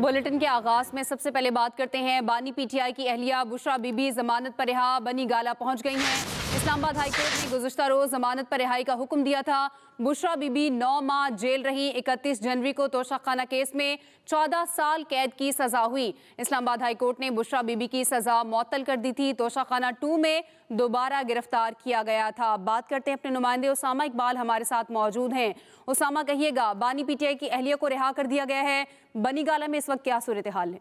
Bulletin के आगाज में सबसे पहले बात करते हैं बानी पीटीआई की अहलिया बुशरा बीबी जमानत पर रिहा बनी गाला पहुंच गई हैं। इस्लामाबाद हाईकोर्ट ने गुज़िश्ता रोज जमानत पर रिहाई का हुक्म दिया था। बुशरा बीबी 9 माह जेल रही। 31 जनवरी को तोशाखाना केस में 14 साल कैद की सजा हुई। इस्लामाबाद हाईकोर्ट ने बुशरा बीबी की सजा मुअत्तल कर दी थी। तोशाखाना 2 में दोबारा गिरफ्तार किया गया था। बात करते हैं अपने नुमाइंदे उसामा इकबाल हमारे साथ मौजूद हैं। उसामा, कहिएगा, बानी पीटीआई की अहलिया को रिहा कर दिया गया है, बनी गाला में इस वक्त क्या सूरत हाल है?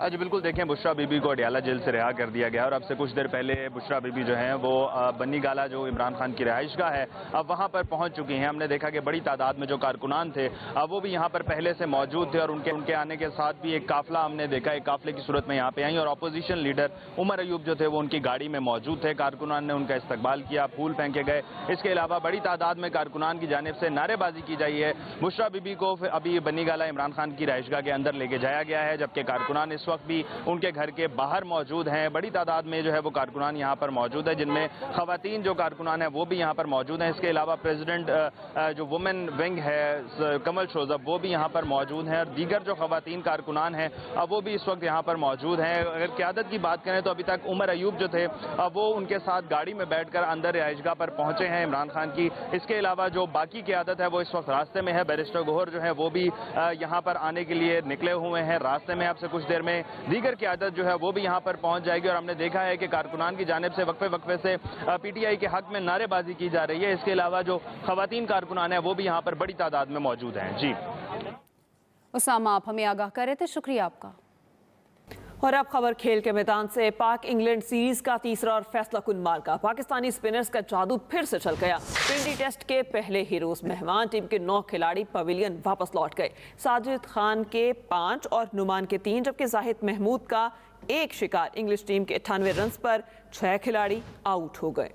जी बिल्कुल, देखें, बुशरा बीबी को अडियाला जेल से रिहा कर दिया गया और अब से कुछ देर पहले बुशरा बीबी जो हैं वो बनी गाला जो इमरान खान की रिहाइशगाह है अब वहां पर पहुंच चुकी हैं। हमने देखा कि बड़ी तादाद में जो कारकुनान थे वो भी यहां पर पहले से मौजूद थे और उनके आने के साथ भी एक काफिला हमने देखा, एक काफिले की सूरत में यहाँ पे आई और अपोजिशन लीडर उमर अयूब जो थे वो उनकी गाड़ी में मौजूद थे। कारकुनान ने उनका इस्तकबाल किया, फूल फेंके गए। इसके अलावा बड़ी तादाद में कारकुनान की जानिब से नारेबाजी की जाई है। बुशरा बीबी को अभी बनी गाला इमरान खान की रिहाइशगाह के अंदर लेके जाया गया है, जबकि कारकुनान इस वक्त भी उनके घर के बाहर मौजूद हैं। बड़ी तादाद में जो है वो कारकुनान यहाँ पर मौजूद है, जिनमें खवातीन जो कारकुनान है वो भी यहाँ पर मौजूद हैं। इसके अलावा प्रेसिडेंट जो वुमेन विंग है कमल शोजब वो भी यहाँ पर मौजूद हैं और दीगर जो खवातीन कारकुनान हैं वो भी इस वक्त यहाँ पर मौजूद हैं। अगर क़यादत की बात करें तो अभी तक उमर अयूब जो थे वो उनके साथ गाड़ी में बैठकर अंदर रिहाइशगाह पर पहुंचे हैं इमरान खान की। इसके अलावा जो बाकी क़यादत है वो इस वक्त रास्ते में है। बैरिस्टर गोहर जो है वो भी यहाँ पर आने के लिए निकले हुए हैं रास्ते में। अब से कुछ देर में दीगर क़यादत जो है वो भी यहाँ पर पहुंच जाएगी और हमने देखा है कि कारकुनान की जानिब से वक्फे वक्फे से पीटीआई के हक में नारेबाजी की जा रही है। इसके अलावा जो खवातीन कारकुनान है वो भी यहाँ पर बड़ी तादाद में मौजूद हैं। जी उसामा, आप हमें आगाह कर रहे थे, शुक्रिया आपका। और अब खबर खेल के मैदान से। पाक इंग्लैंड सीरीज का तीसरा और फैसला कुन मार्का। पाकिस्तानी स्पिनर्स का जादू फिर से चल गया। ट्वेंटी टेस्ट के पहले ही रोज मेहमान टीम के 9 खिलाड़ी पवेलियन वापस लौट गए। साजिद खान के 5 और नुमान के 3, जबकि जाहिद महमूद का 1 शिकार। इंग्लिश टीम के 98 रन पर 6 खिलाड़ी आउट हो गए।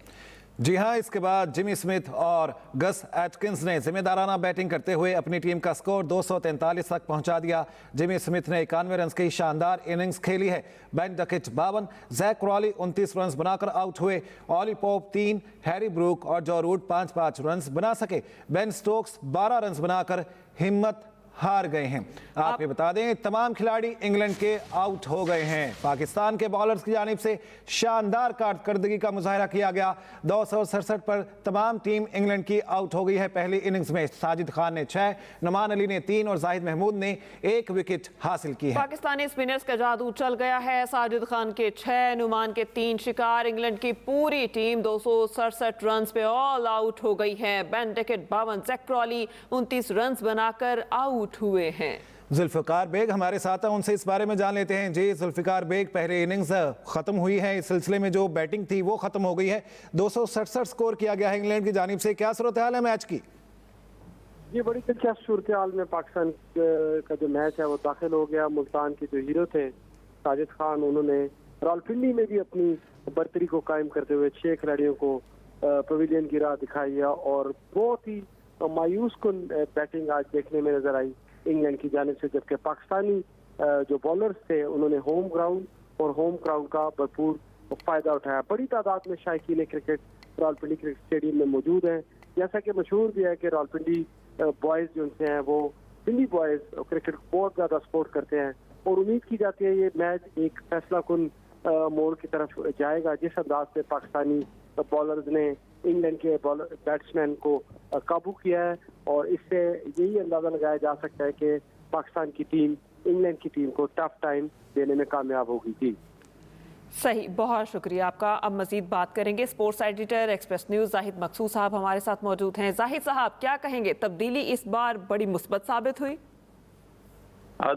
जी हां, इसके बाद जिमी स्मिथ और गस एटकिंस ने जिम्मेदाराना बैटिंग करते हुए अपनी टीम का स्कोर 243 तक पहुंचा दिया। जिमी स्मिथ ने 91 रन की शानदार इनिंग्स खेली है। Ben Duckett 52, Jack Crawley 29 run बनाकर आउट हुए। ऑली पोप 3, हैरी ब्रूक और जॉ रूट 5-5 रन बना सके। बेन स्टोक्स 12 रन बनाकर हिम्मत हार गए हैं। आपको बता दें तमाम खिलाड़ी इंग्लैंड के आउट हो गए हैं। पाकिस्तान के बॉलर्स की जानिब से शानदार कारकर्दगी का मुजाहरा किया गया। 267 पर तमाम टीम इंग्लैंड की आउट हो गई है। पहली इनिंग्स में साजिद खान ने 6, नुमान अली ने 3 और जाहिद महमूद ने 1 विकेट हासिल की है। पाकिस्तानी स्पिनर्स का जादू चल गया है। साजिद खान के 6, नुमान के 3 शिकार। इंग्लैंड की पूरी टीम 267 रन पे ऑल आउट हो गई है। Ben Duckett 52, Jack Crawley 29 run बनाकर आउट हुए हैं। जुल्फिकार बेग हमारे साथ हैं, उनसे इस बारे में जान लेते हैं। जी जुल्फिकार बेग, पहले इनिंग्स खत्म हुई है, इस सिलसिले में जो बैटिंग थी वो खत्म हो गई है। 267 स्कोर किया गया है इंग्लैंड की जानिब से। क्या सूरत हाल है मैच की? ये बड़ी दिलचस्प सूरत हाल में पाकिस्तान का जो मैच है वो दाखिल हो गया। मुल्तान के जो हीरो थे साजिद खान, उन्होंने रावलपिंडी में भी अपनी बर्तरी को कायम करते हुए 6 खिलाड़ियों को पवेलियन की राह दिखाई है और बहुत ही मायूस कुन बैटिंग आज देखने में नजर आई इंग्लैंड की जानिब से। जबकि पाकिस्तानी जो बॉलर्स थे उन्होंने होम ग्राउंड और होम क्राउड का भरपूर फायदा उठाया। बड़ी तादाद में शायकीन क्रिकेट रावलपिंडी क्रिकेट स्टेडियम में मौजूद हैं। जैसा कि मशहूर भी है कि रावलपिंडी बॉयज जो उनसे हैं वो पिंडी बॉयज क्रिकेट को बहुत ज्यादा सपोर्ट करते हैं और उम्मीद की जाती है ये मैच एक फैसला कुन मोड़ की तरफ जाएगा। जिस अंदाज से पाकिस्तानी बॉलर्स ने इंग्लैंड के बैट्समैन को काबू किया है और इससे यही अंदाजा लगाया जा सकता है कि पाकिस्तान की टीम इंग्लैंड की टीम को टफ टाइम देने में कामयाब होगी। थी सही, बहुत शुक्रिया आपका। अब मजीद बात करेंगे। Sports editor Express News Zahid Maqsood साहब हमारे साथ मौजूद हैं। जाहिद साहब, क्या कहेंगे, तब्दीली इस बार बड़ी मुस्बत साबित हुई?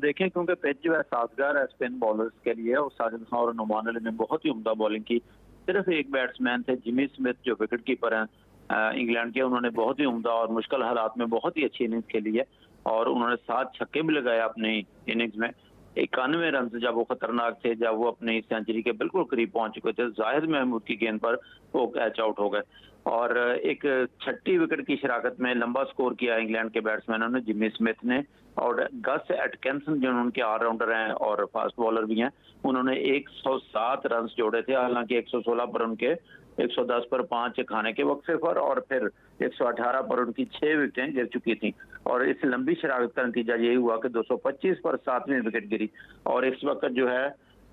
देखें, क्योंकि पिच जो है साजगार है स्पिन बॉलर्स के लिए और साजिद खान और नुमान अली ने बहुत ही उम्दा बॉलिंग की। सिर्फ एक बैट्समैन थे जिमी स्मिथ जो विकेट कीपर हैं इंग्लैंड के, उन्होंने बहुत ही उम्दा और मुश्किल हालात में बहुत ही अच्छी इनिंग्स खेली है और उन्होंने 7 छक्के भी लगाए अपनी इनिंग्स में। 91 रन जब वो खतरनाक थे, जब वो अपनी सेंचुरी के बिल्कुल करीब पहुंच चुके थे, जाहिद महमूद की गेंद पर वो कैच आउट हो गए और एक 6ठी विकेट की शराकत में लंबा स्कोर किया इंग्लैंड के बैट्समैनों ने, जिमी स्मिथ ने और गस एटकिंसन जो उनके ऑलराउंडर हैं और फास्ट बॉलर भी हैं, उन्होंने 107 रन जोड़े थे। हालांकि 116 पर उनके 110 पर 5 खाने के वक्फे पर और फिर 118 पर उनकी 6 विकेटें गिर चुकी थी। और इस लंबी शरारत का नतीजा यही हुआ कि 225 पर 7वीं विकेट गिरी। और इस वक्त जो है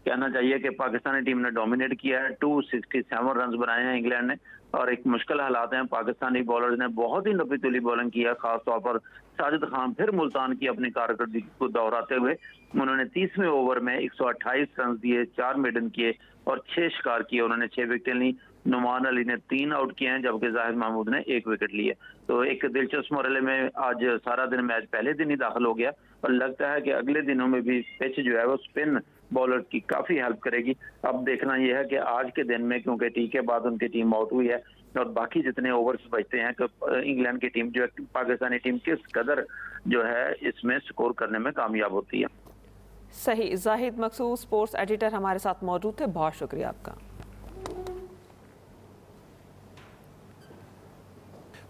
कहना चाहिए कि पाकिस्तानी टीम ने डोमिनेट किया है। 267 रन बनाए हैं इंग्लैंड ने और एक मुश्किल हालात हैं। पाकिस्तानी बॉलर्स ने बहुत ही नफी तुली बॉलिंग किया, खासतौर पर साजिद खान फिर मुल्तान की अपनी कारकर्दगी को दोहराते हुए उन्होंने 30वें ओवर में 128 रन दिए, 4 मेडन किए और 6 शिकार किए। उन्होंने 6 विकेटें ली। नुमान अली ने 3 आउट किए हैं जबकि जाहिद महमूद ने 1 विकेट लिए। तो एक दिलचस्प मरहले में आज सारा दिन मैच पहले दिन ही दाखिल हो गया और लगता है कि अगले दिनों में भी पिच जो है वो स्पिन बॉलर की काफी हेल्प करेगी। अब देखना यह है कि आज के दिन में, क्योंकि टी के बाद उनकी टीम आउट हुई है और बाकी जितने ओवर्स बचते हैं कि इंग्लैंड की टीम जो है, पाकिस्तानी टीम किस कदर जो है इसमें स्कोर करने में कामयाब होती है। सही। जाहिद मकसूद स्पोर्ट्स एडिटर हमारे साथ मौजूद थे, बहुत शुक्रिया आपका।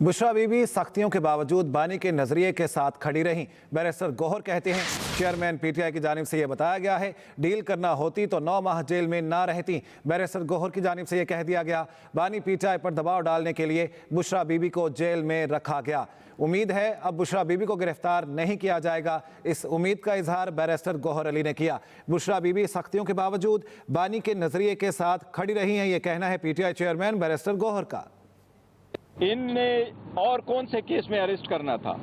बुशरा बीबी सख्तियों के बावजूद बानी के नजरिए के साथ खड़ी रहीं। बैरिस्टर गौहर कहते हैं चेयरमैन पीटीआई की जानिब से यह बताया गया है, डील करना होती तो 9 माह जेल में ना रहती। बैरिस्टर गौहर की जानिब से यह कह दिया गया, बानी पीटीआई पर दबाव डालने के लिए बुशरा बीबी को जेल में रखा गया। उम्मीद है अब बुशरा बीबी को गिरफ्तार नहीं किया जाएगा। इस उम्मीद का इजहार बैरिस्टर गौहर अली ने किया। बुशरा बीबी सख्तियों के बावजूद बानी के नजरिए के साथ खड़ी रही हैं, यह कहना है पीटीआई चेयरमैन बैरिस्टर गौहर का। इनने और कौन से केस में अरेस्ट करना था?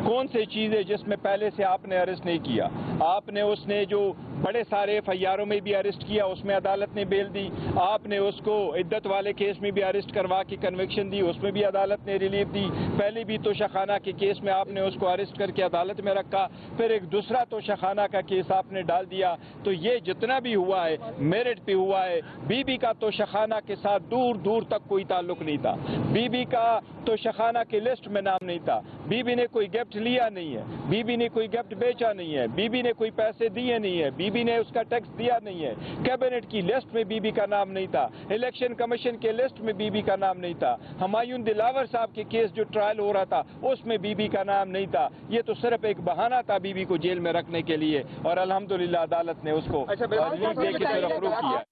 कौन सी चीज़ है जिसमें पहले से आपने अरेस्ट नहीं किया? आपने उसने जो बड़े सारे एफआईआरों में भी अरेस्ट किया, उसमें अदालत ने बेल दी। आपने उसको इद्दत वाले केस में भी अरेस्ट करवा के कन्विक्शन दी, उसमें भी अदालत ने रिलीफ दी। पहले भी तोशाखाना के केस में आपने उसको अरेस्ट करके अदालत में रखा, फिर एक दूसरा तोशाखाना का केस आपने डाल दिया। तो ये जितना भी हुआ है मेरिट पे हुआ है। बीबी का तोशाखाना के साथ दूर दूर तक कोई ताल्लुक नहीं था। बीबी का तोशाखाना की लिस्ट में नाम नहीं था। बीबी ने कोई गिफ्ट लिया नहीं है, बीबी ने कोई गिफ्ट बेचा नहीं है, बीबी ने कोई पैसे दिए नहीं है, बीबी ने उसका टैक्स दिया नहीं है। कैबिनेट की लिस्ट में बीबी का नाम नहीं था, इलेक्शन कमीशन के लिस्ट में बीबी का नाम नहीं था, हुमायूं दिलावर साहब के केस जो ट्रायल हो रहा था उसमें बीबी का नाम नहीं था। ये तो सिर्फ एक बहाना था बीबी को जेल में रखने के लिए और अल्हम्दुलिल्लाह अदालत ने उसको रिलीफ दे के फिर अप्रूव किया।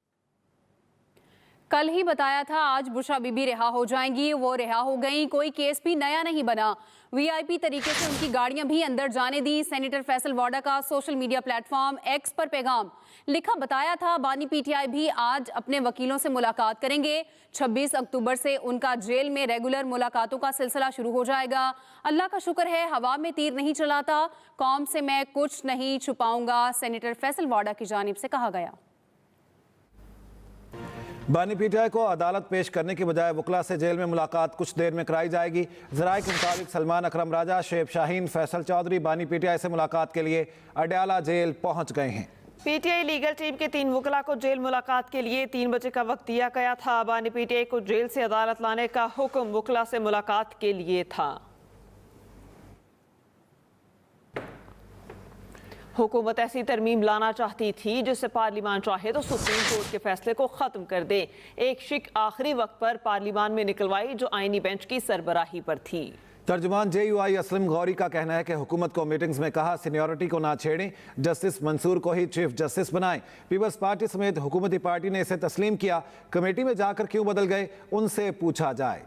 कल ही बताया था आज बुशरा बीबी रिहा हो जाएंगी, वो रिहा हो गई। कोई केस भी नया नहीं बना। वीआईपी तरीके से उनकी गाड़ियां भी अंदर जाने दी। सेनेटर फैसल वाडा का सोशल मीडिया प्लेटफॉर्म एक्स पर पैगाम लिखा बताया था, बानी पीटीआई भी आज अपने वकीलों से मुलाकात करेंगे। 26 अक्टूबर से उनका जेल में रेगुलर मुलाकातों का सिलसिला शुरू हो जाएगा। अल्लाह का शुक्र है हवा में तीर नहीं चलाता, कौम से मैं कुछ नहीं छुपाऊंगा, सेनेटर फैसल वाडा की जानिब से कहा गया। बानी पीटीआई को अदालत पेश करने की बजाय वकला से जेल में मुलाकात कुछ देर में कराई जाएगी। ज़राए के मुताबिक सलमान अकरम राजा, शेब शाहीन, फैसल चौधरी बानी पीटीआई से मुलाकात के लिए अडयाला जेल पहुंच गए हैं। पीटीआई लीगल टीम के 3 वकला को जेल मुलाकात के लिए 3 बजे का वक्त दिया गया था। बानी पीटीआई को जेल से अदालत लाने का हुक्म वकला से मुलाकात के लिए था। हुकूमत ऐसी तरमीम लाना चाहती थी जिससे पार्लियामान चाहे तो सुप्रीम कोर्ट के फैसले को ख़त्म कर दे। एक शिक आखिरी वक्त पर पार्लियामान में निकलवाई जो आईनी बेंच की सरबराही पर थी। तर्जुमान JUI असलम गौरी का कहना है कि हुकूमत को मीटिंग्स में कहा सीनियरिटी को ना छेड़ें, जस्टिस मंसूर को ही चीफ जस्टिस बनाएं। पीपल्स पार्टी समेत हुकूमती पार्टी ने इसे तस्लीम किया। कमेटी में जाकर क्यों बदल गए, उनसे पूछा जाए।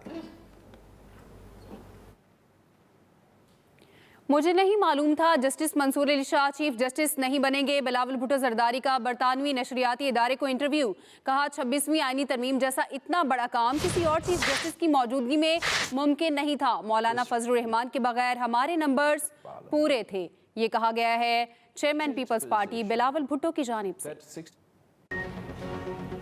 मुझे नहीं मालूम था justice Mansoor Ali Shah chief justice नहीं बनेंगे। बिलावल भुट्टो जरदारी का बरतानवी नशरियाती इदारे को इंटरव्यू, कहा 26वीं आईनी तरमीम जैसा इतना बड़ा काम किसी और चीफ जस्टिस की मौजूदगी में मुमकिन नहीं था। मौलाना फजलुर रहमान के बगैर हमारे नंबर्स पूरे थे, ये कहा गया है चेयरमैन पीपल्स पार्टी बिलावल भुट्टो की जानिब से।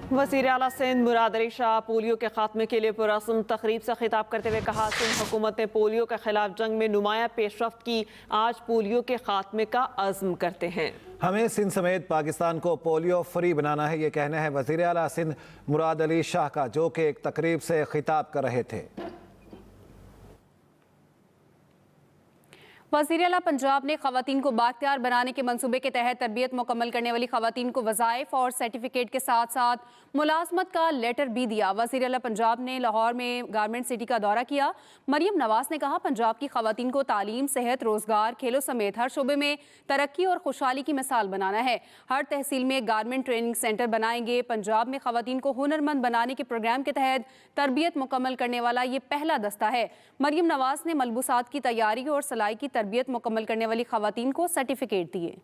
वज़ीर आला सिंध मुराद अली शाह पोलियो के खात्मे के लिए पुरस्म तकरीब से खिताब करते हुए कहा, सिंध हुकूमत ने पोलियो के खिलाफ जंग में नुमाया पेशरफ्त की, आज पोलियो के खात्मे का अज़्म करते हैं। हमें सिंध समेत पाकिस्तान को पोलियो फ्री बनाना है, ये कहना है वज़ीर आला सिंध मुराद अली शाह का, जो कि एक तकरीब से खिताब कर रहे थे। वज़ीर-ए-आला पंजाब ने ख़वातीन को बाख्तियार बनाने के मंसूबे के तहत तरबियत मुकम्मल करने वाली ख़वातीन को वज़ाइफ और सर्टिफिकेट के साथ साथ मुलाजमत का लेटर भी दिया। वज़ीर-ए-आला पंजाब ने लाहौर में गारमेंट सिटी का दौरा किया। मरियम नवाज ने कहा, पंजाब की ख़वातीन को तालीम, सेहत, रोज़गार, खेलों समेत हर शोबे में तरक्की और खुशहाली की मिसाल बनाना है। हर तहसील में गारमेंट ट्रेनिंग सेंटर बनाएंगे। पंजाब में ख़वातीन को हुनरमंद बनाने के प्रोग्राम के तहत तरबियत मुकम्मल करने वाला ये पहला दस्ता है। मरियम नवाज ने मलबूसात की तैयारी और सिलाई की तरबियत मुकम्मल करने वाली ख़वातीन को सर्टिफिकेट दिए।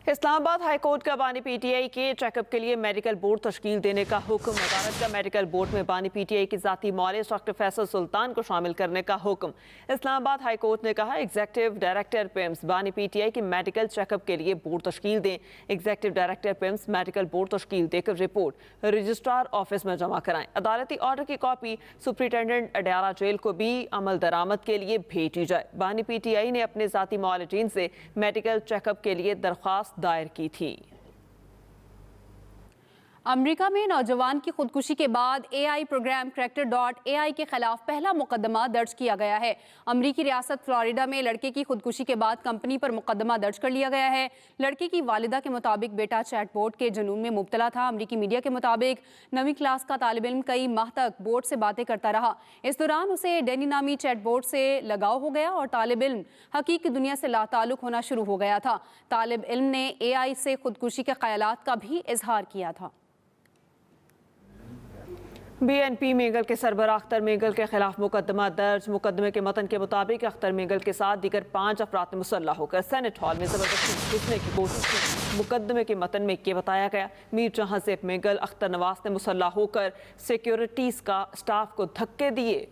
इस्लामाबाद हाई कोर्ट का बानी पीटीआई के चेकअप के लिए मेडिकल बोर्ड तश्कील देने का हुक्म। अदालत का मेडिकल बोर्ड में बानी पीटीआई की जाती मौलिस डॉक्टर फैसल सुल्तान को शामिल करने का हुक्म। इस्लामाबाद हाई कोर्ट ने कहा, एग्जीक्यूटिव डायरेक्टर पिम्स बानी पीटीआई की मेडिकल चेकअप के लिए बोर्ड तश्कील दें। Executive director PIMS medical board तश्कील देकर रिपोर्ट रजिस्ट्रार ऑफिस में जमा कराएं। अदालती ऑर्डर की कॉपी सुप्रिटेंडेंट अडयाला जेल को भी अमल दरामद के लिए भेजी जाए। बानी पीटीआई ने अपने जाती मौलिजीन से मेडिकल चेकअप के लिए दरख्वास्त दायर की थी। अमेरिका में नौजवान की खुदकुशी के बाद AI प्रोग्राम Crackr.ai के खिलाफ पहला मुकदमा दर्ज किया गया है। अमेरिकी रियासत फ्लोरिडा में लड़के की खुदकुशी के बाद कंपनी पर मुकदमा दर्ज कर लिया गया है। लड़के की वालिदा के मुताबिक बेटा चैटबोट के जुनून में मुब्तला था। अमेरिकी मीडिया के मुताबिक 9वीं क्लास का तालिब इल्म कई माह तक बोट से बातें करता रहा। इस दौरान उसे डैनी नामी चैटबोट से लगाव हो गया और तालिब इल्म हकीकी दुनिया से लाताल्लुक होना शुरू हो गया था। तालिब इल्म ने AI से खुदकुशी के ख्यालात का भी इजहार किया था। BNP मेंगल के सरबराह अख्तर मेंगल के खिलाफ मुकदमा दर्ज। मुकदमे के मतन के मुताबिक अख्तर मेंगल के साथ दीगर 5 अफराद ने मुसल्लह होकर सेनेट हॉल में जबरदस्ती घुसने की कोशिश की। मुकदमे के मतन में ये बताया गया, मीर जहां से मेंगल अख्तर नवाज ने मुसल्लह होकर सिक्योरिटीज का स्टाफ को धक्के दिए।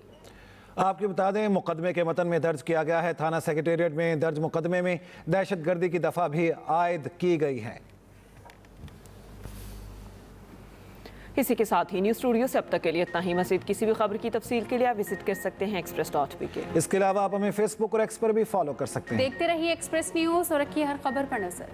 आपको बता दें, मुकदमे के मतन में दर्ज किया गया है। थाना सेक्रेटेरिएट में दर्ज मुकदमे में दहशतगर्दी की दफा भी आयद की गई है। इसी के साथ ही न्यूज़ स्टूडियो से अब तक के लिए इतना ही। मज़ीद किसी भी खबर की तफसील के लिए आप विजिट कर सकते हैं express.pk। इसके अलावा आप हमें फेसबुक और एक्स पर भी फॉलो कर सकते हैं। देखते रहिए एक्सप्रेस न्यूज़ और रखिए हर खबर पर नजर।